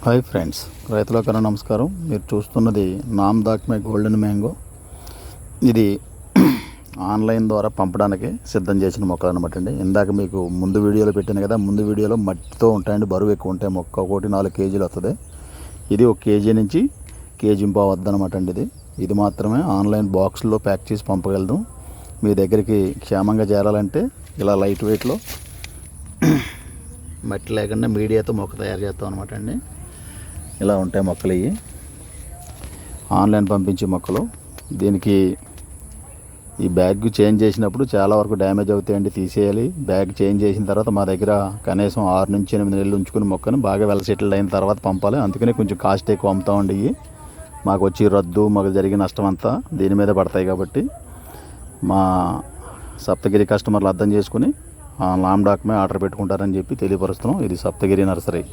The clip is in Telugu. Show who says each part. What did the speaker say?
Speaker 1: హాయ్ ఫ్రెండ్స్, రైతులకన్నా నమస్కారం. మీరు చూస్తున్నది నామ్ దాక్మే గోల్డెన్ మ్యాంగో. ఇది ఆన్లైన్ ద్వారా పంపడానికి సిద్ధం చేసిన మొక్కలు అనమాట అండి. ఇందాక మీకు ముందు వీడియోలో పెట్టాను కదా, ముందు వీడియోలో మట్టితో ఉంటాయండి, బరువు ఎక్కువ ఉంటాయి. మొక్క ఒకటి 4 కేజీలు వస్తుంది. ఇది 1 కేజీ నుంచి కేజీ వద్దనమాట అండి. ఇది మాత్రమే ఆన్లైన్ బాక్స్లో ప్యాక్ చేసి పంపగలదు. మీ దగ్గరికి క్షేమంగా చేరాలంటే ఇలా లైట్ వెయిట్లో మట్టి లేకుండా మీడియాతో మొక్క తయారు చేస్తాం అనమాట అండి. ఇలా ఉంటాయి మొక్కలు. ఇవి ఆన్లైన్ పంపించే మొక్కలు. దీనికి ఈ బ్యాగ్ చేంజ్ చేసినప్పుడు చాలా వరకు డ్యామేజ్ అవుతాయండి, తీసేయాలి. బ్యాగ్ చేంజ్ చేసిన తర్వాత మా దగ్గర కనీసం 6 నుంచి 8 నెలలు ఉంచుకుని మొక్కను బాగా వెల్ సెటిల్డ్ అయిన తర్వాత పంపాలి. అందుకనే కొంచెం కాస్ట్ ఎక్కువ అమ్ముతామండి. ఇవి మాకు వచ్చి రద్దు, మాకు జరిగిన నష్టం అంతా దీని మీద పడతాయి. కాబట్టి మా సప్తగిరి కస్టమర్లు అర్థం చేసుకుని నామ్ దాక్మే ఆర్డర్ పెట్టుకుంటారని చెప్పి తెలియపరుస్తున్నాం. ఇది సప్తగిరి నర్సరీ.